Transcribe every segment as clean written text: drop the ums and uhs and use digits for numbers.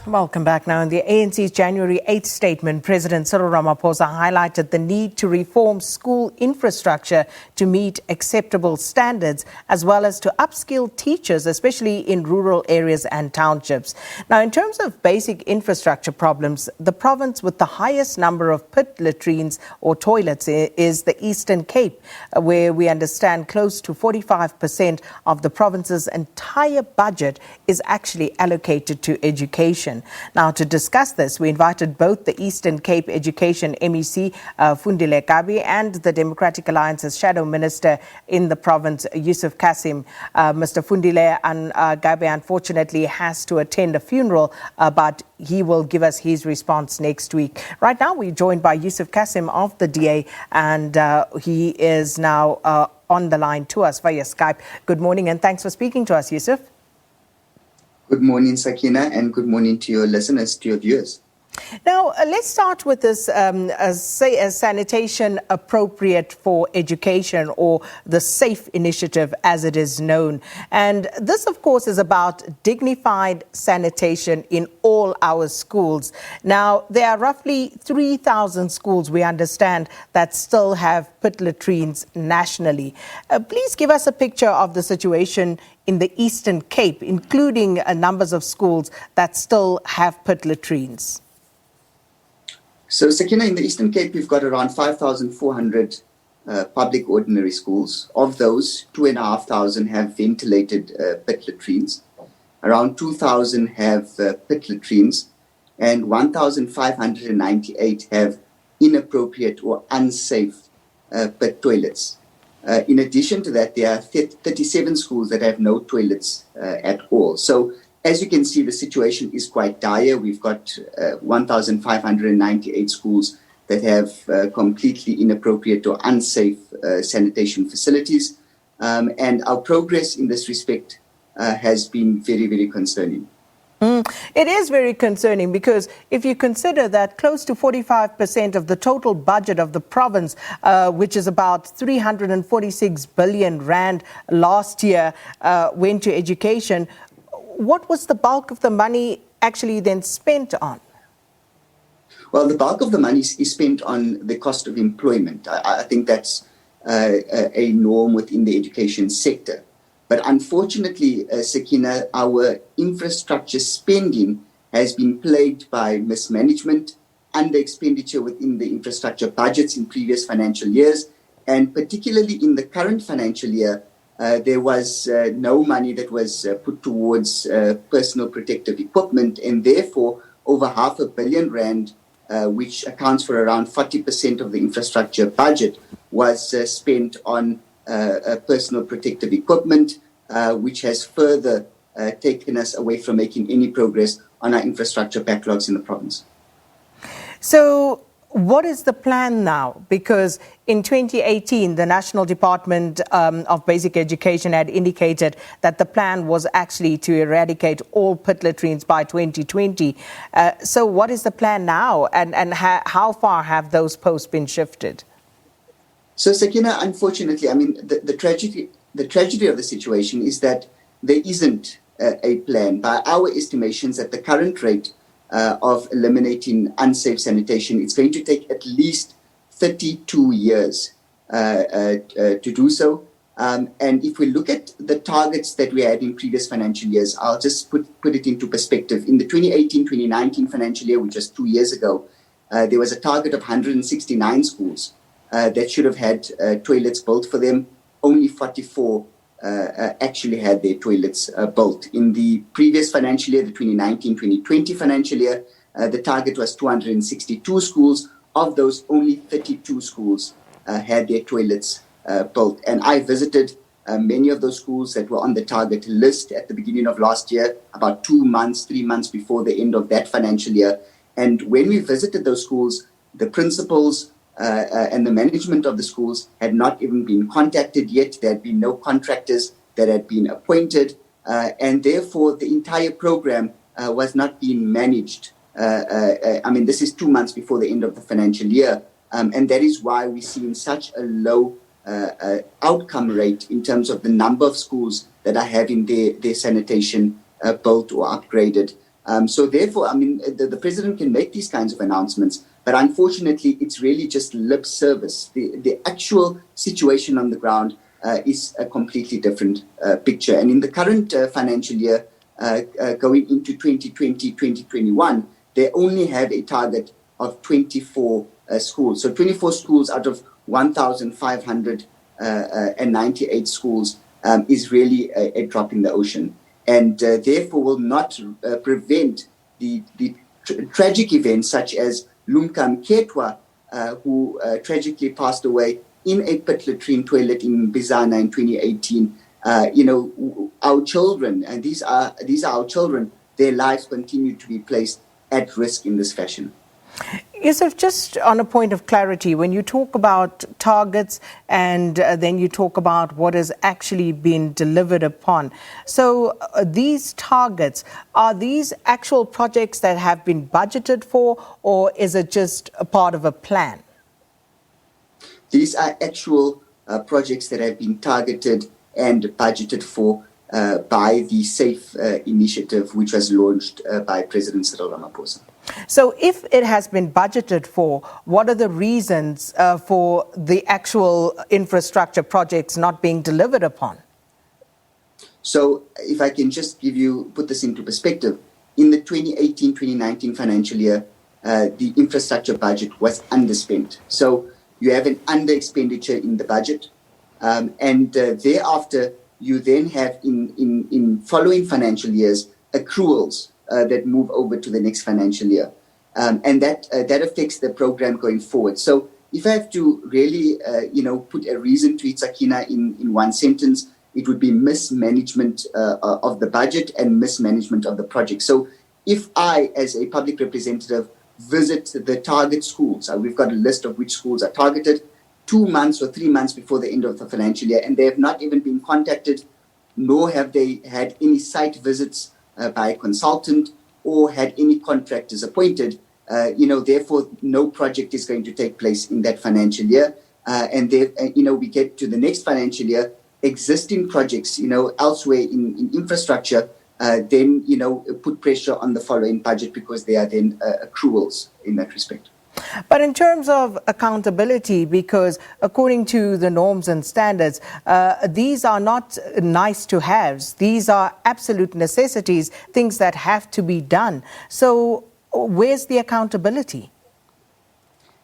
Welcome back. Now, in the ANC's January 8th statement, President Cyril Ramaphosa highlighted the need to reform school infrastructure to meet acceptable standards, as well as to upskill teachers, especially in rural areas and townships. Now, in terms of basic infrastructure problems, the province with the highest number of pit latrines or toilets is the Eastern Cape, where we understand close to 45% of the province's entire budget is actually allocated to education. Now, to discuss this, we invited both the Eastern Cape Education MEC, Fundile Gabe, and the Democratic Alliance's Shadow Minister in the province, Yusuf Cassim. Mr. Fundile Gabe, unfortunately, has to attend a funeral, but he will give us his response next week. Right now, we're joined by Yusuf Cassim of the DA, and he is now on the line to us via Skype. Good morning, and thanks for speaking to us, Yusuf. Good morning, Sakina, and good morning to your listeners, to your viewers. Now, let's start with this, sanitation appropriate for education, or the SAFE initiative as it is known. And this, of course, is about dignified sanitation in all our schools. Now, there are roughly 3,000 schools, we understand, that still have pit latrines nationally. Please give us a picture of the situation in the Eastern Cape, including numbers of schools that still have pit latrines. So, Sakina, in the Eastern Cape, we've got around 5,400 public ordinary schools. Of those, 2,500 have ventilated pit latrines. Around 2,000 have pit latrines, and 1,598 have inappropriate or unsafe pit toilets. In addition to that, there are 37 schools that have no toilets at all. So, as you can see, the situation is quite dire. We've got 1,598 schools that have completely inappropriate or unsafe sanitation facilities. And our progress in this respect has been very, very concerning. It is very concerning, because if you consider that close to 45% of the total budget of the province, which is about 346 billion rand last year, went to education, what was the bulk of the money actually then spent on? Well, the bulk of the money is spent on the cost of employment. I think that's a norm within the education sector. But unfortunately, Sakina, our infrastructure spending has been plagued by mismanagement, under expenditure within the infrastructure budgets in previous financial years, and particularly in the current financial year, there was no money that was put towards personal protective equipment, and therefore over R500 million, which accounts for around 40% of the infrastructure budget, was spent on personal protective equipment, which has further taken us away from making any progress on our infrastructure backlogs in the province. So, what is the plan now? Because in 2018, the National Department of Basic Education had indicated that the plan was actually to eradicate all pit latrines by 2020. So what is the plan now, and how far have those posts been shifted? So, Sakina, unfortunately, I mean, the tragedy of the situation is that there isn't a plan. By our estimations, at the current rate of eliminating unsafe sanitation, it's going to take at least 32 years to do so. And if we look at the targets that we had in previous financial years, I'll just put it into perspective. In the 2018-2019 financial year, which was 2 years ago, there was a target of 169 schools that should have had toilets built for them. Only 44 actually had their toilets built. In the previous financial year, the 2019-2020 financial year, the target was 262 schools. Of those, only 32 schools had their toilets built. And I visited many of those schools that were on the target list at the beginning of last year, about 3 months before the end of that financial year. And when we visited those schools, the principals and the management of the schools had not even been contacted yet. There had been no contractors that had been appointed, and therefore the entire program was not being managed. I mean, this is 2 months before the end of the financial year, and that is why we're seeing such a low outcome rate in terms of the number of schools that are having their sanitation built or upgraded. So therefore, I mean, the president can make these kinds of announcements, but unfortunately, it's really just lip service. The actual situation on the ground is a completely different picture. And in the current financial year, going into 2020-2021, they only have a target of 24 schools. So 24 schools out of 1,598 schools is really a drop in the ocean, and therefore will not prevent the tragic events such as Lumkam Ketwa, who tragically passed away in a pit latrine toilet in Bizana in 2018. Our children, and these are our children, their lives continue to be placed at risk in this fashion. Yusuf, just on a point of clarity, when you talk about targets and then you talk about what has actually been delivered upon, so these targets, are these actual projects that have been budgeted for, or is it just a part of a plan? These are actual projects that have been targeted and budgeted for by the SAFE initiative, which was launched by President Cyril Ramaphosa. So if it has been budgeted for, what are the reasons for the actual infrastructure projects not being delivered upon? So if I can just put this into perspective, in the 2018-2019 financial year, the infrastructure budget was underspent. So you have an under expenditure in the budget, and thereafter you then have in following financial years accruals that move over to the next financial year, and that affects the program going forward. So if I have to really put a reason to it, Sakina, in one sentence, it would be mismanagement of the budget and mismanagement of the project. So if I, as a public representative, visit the target schools, we've got a list of which schools are targeted, 2 months or 3 months before the end of the financial year, and they have not even been contacted, nor have they had any site visits by a consultant or had any contractors appointed, therefore no project is going to take place in that financial year. And we get to the next financial year, existing projects, elsewhere in infrastructure, then, put pressure on the following budget because they are then accruals in that respect. But in terms of accountability, because according to the norms and standards, these are not nice to haves. These are absolute necessities, things that have to be done. So where's the accountability?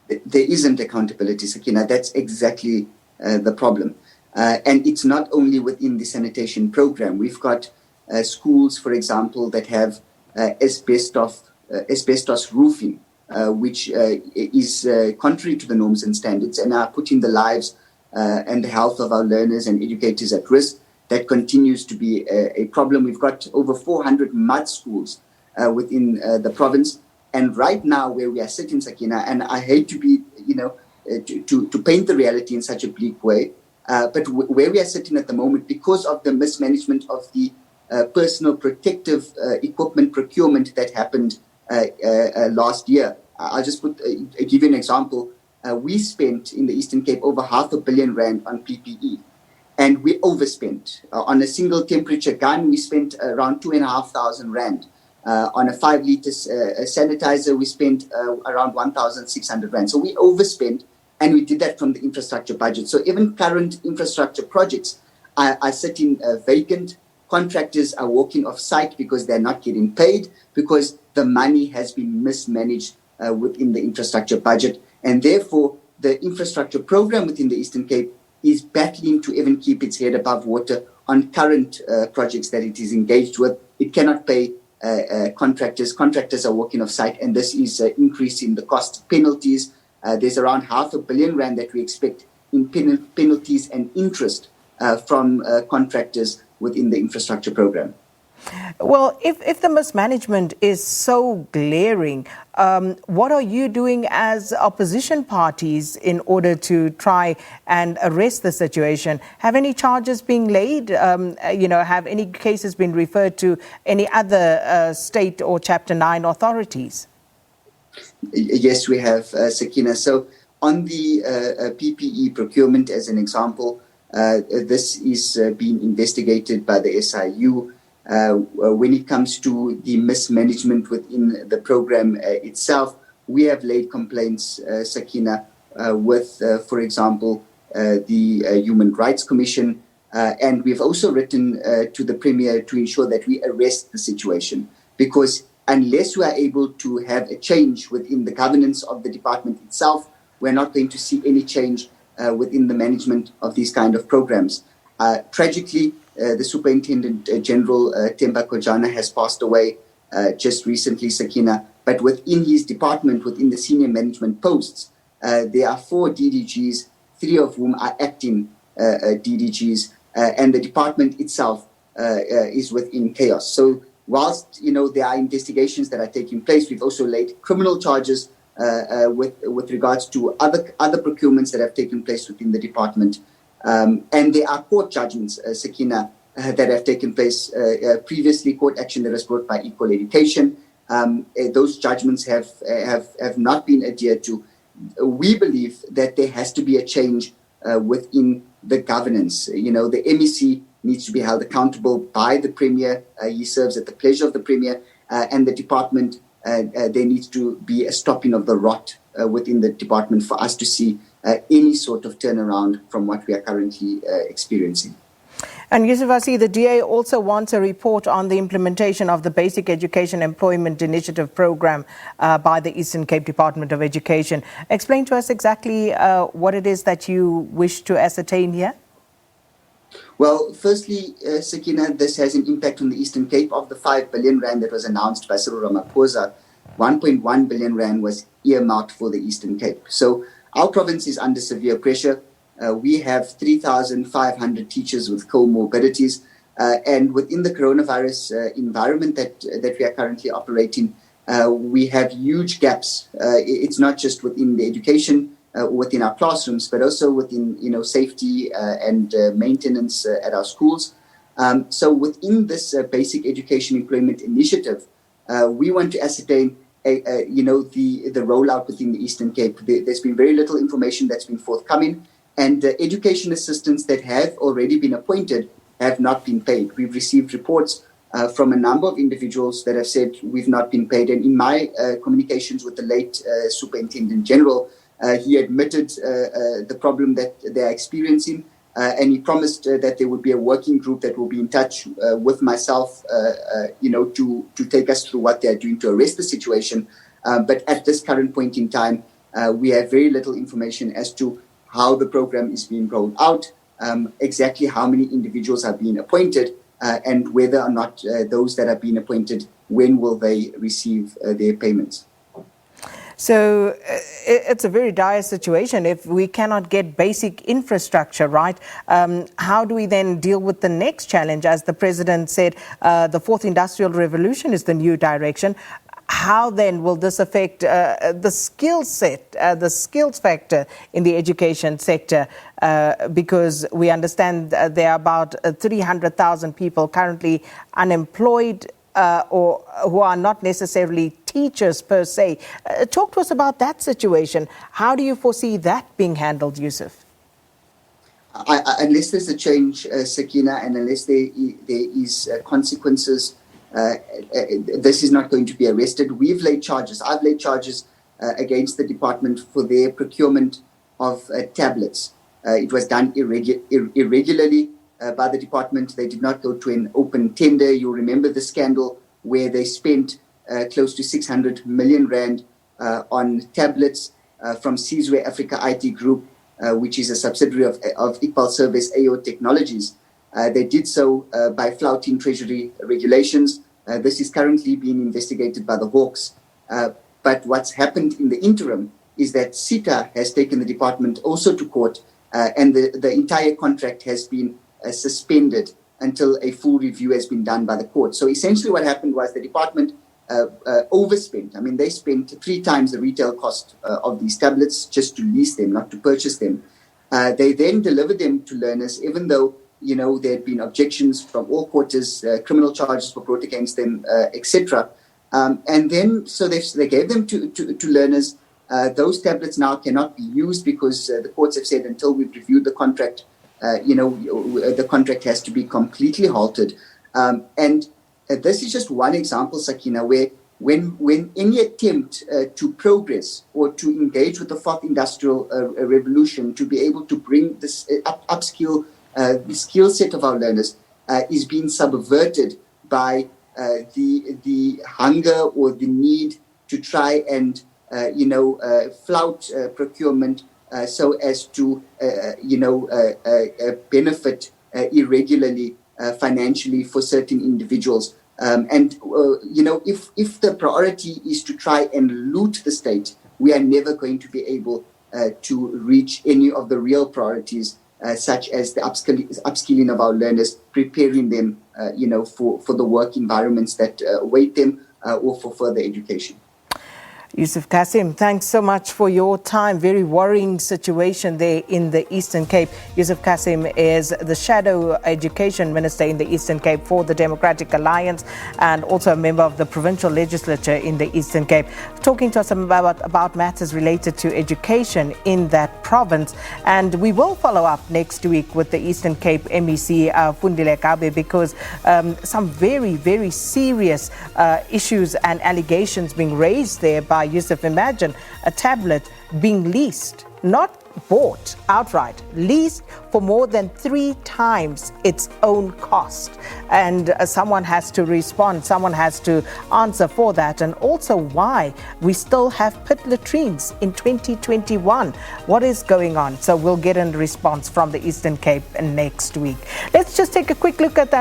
There isn't accountability, Sakina. That's exactly the problem. And it's not only within the sanitation program. We've got schools, for example, that have asbestos roofing, which is contrary to the norms and standards and are putting the lives and the health of our learners and educators at risk. That continues to be a problem. We've got over 400 mud schools within the province. And right now where we are sitting, Sakina, and I hate to be, to paint the reality in such a bleak way, but where we are sitting at the moment, because of the mismanagement of the personal protective equipment procurement that happened last year. I'll just give you an example. We spent in the Eastern Cape over R500 million on PPE, and we overspent. On a single temperature gun, we spent around 2,500 rand. On a 5-litre sanitizer, we spent around 1,600 rand. So we overspent, and we did that from the infrastructure budget. So even current infrastructure projects are sitting vacant. Contractors are walking off site because they're not getting paid, because the money has been mismanaged within the infrastructure budget. And therefore, the infrastructure program within the Eastern Cape is battling to even keep its head above water on current projects that it is engaged with. It cannot pay contractors. Contractors are walking off site, and this is increasing the cost penalties. There's around R500 million that we expect in penalties and interest from contractors within the infrastructure program. Well, if the mismanagement is so glaring, what are you doing as opposition parties in order to try and arrest the situation? Have any charges been laid? Have any cases been referred to any other state or Chapter 9 authorities? Yes, we have, Sakina. So on the PPE procurement, as an example, this is being investigated by the SIU. when it comes to the mismanagement within the program itself, we have laid complaints, Sakina, with, for example, the Human Rights Commission, and we've also written to the Premier to ensure that we arrest the situation, because unless we are able to have a change within the governance of the department itself, we're not going to see any change within the management of these kind of programs. Tragically, the Superintendent General Temba Kojana has passed away just recently, Sakina, but within his department, within the senior management posts, there are 4 DDGs, 3 of whom are acting DDGs, and the department itself is within chaos. So whilst there are investigations that are taking place, we've also laid criminal charges with regards to other procurements that have taken place within the department. And there are court judgments, Sakina, that have taken place previously, court action that was brought by Equal Education. Those judgments have not been adhered to. We believe that there has to be a change within the governance. The MEC needs to be held accountable by the Premier. He serves at the pleasure of the Premier, and the department. There needs to be a stopping of the rot within the department for us to see any sort of turnaround from what we are currently experiencing. And Yusuf, I see the DA also wants a report on the implementation of the Basic Education Employment Initiative program by the Eastern Cape Department of Education. Explain to us exactly what it is that you wish to ascertain here. Well, firstly, Sakina, this has an impact on the Eastern Cape. Of the 5 billion rand that was announced by Cyril Ramaphosa, 1.1 billion rand was earmarked for the Eastern Cape. So our province is under severe pressure. We have 3,500 teachers with comorbidities, and within the coronavirus environment that we are currently operating, we have huge gaps. It's not just within the education, within our classrooms, but also within safety and maintenance at our schools. So within this Basic Education Employment Initiative, we want to ascertain the rollout within the Eastern Cape. There's been very little information that's been forthcoming. And education assistants that have already been appointed have not been paid. We've received reports from a number of individuals that have said we've not been paid. And in my communications with the late Superintendent General, he admitted the problem that they're experiencing. And he promised that there would be a working group that will be in touch with myself, to take us through what they're doing to arrest the situation. But at this current point in time, we have very little information as to how the program is being rolled out, exactly how many individuals are being appointed, and whether or not those that are being appointed, when will they receive their payments. So it's a very dire situation. If we cannot get basic infrastructure right, how do we then deal with the next challenge? As the President said, the fourth industrial revolution is the new direction. How then will this affect the skill set, the skills factor in the education sector? Because we understand there are about 300,000 people currently unemployed or who are not necessarily teachers per se. Talk to us about that situation. How do you foresee that being handled, Yusuf? Unless there's a change, Sakina, and unless there is consequences, this is not going to be arrested. We've laid charges. I've laid charges against the department for their procurement of tablets. It was done irregularly by the department. They did not go to an open tender. You'll remember the scandal where they spent close to 600 million rand on tablets from Sizwe Africa IT Group, which is a subsidiary of Iqbal Service AO Technologies. They did so by flouting Treasury regulations. This is currently being investigated by the Hawks. But what's happened in the interim is that SITA has taken the department also to court, and the entire contract has been suspended until a full review has been done by the court. So essentially what happened was the department overspent. I mean, they spent 3 times the retail cost of these tablets just to lease them, not to purchase them. They then delivered them to learners, even though there had been objections from all quarters, criminal charges were brought against them, etc. And then, so they gave them to learners. Those tablets now cannot be used because the courts have said until we've reviewed the contract, the contract has to be completely halted. And this is just one example, Sakina, where when any attempt to progress or to engage with the fourth industrial revolution, to be able to bring this upskill the skill set of our learners is being subverted by the hunger or the need to try and flout procurement so as to benefit irregularly financially for certain individuals. If the priority is to try and loot the state, we are never going to be able to reach any of the real priorities, such as the upskilling of our learners, preparing them, for the work environments that await them or for further education. Yusuf Cassim, thanks so much for your time. Very worrying situation there in the Eastern Cape. Yusuf Cassim is the Shadow Education Minister in the Eastern Cape for the Democratic Alliance and also a member of the Provincial Legislature in the Eastern Cape, talking to us about matters related to education in that province. And we will follow up next week with the Eastern Cape MEC, Fundile Gabe, because some very, very serious issues and allegations being raised there by Yusuf. Imagine a tablet being leased, not bought outright, leased for more than 3 times its own cost. And someone has to respond, someone has to answer for that, and also why we still have pit latrines in 2021. What is going on? So we'll get a response from the Eastern Cape next week. Let's just take a quick look at that.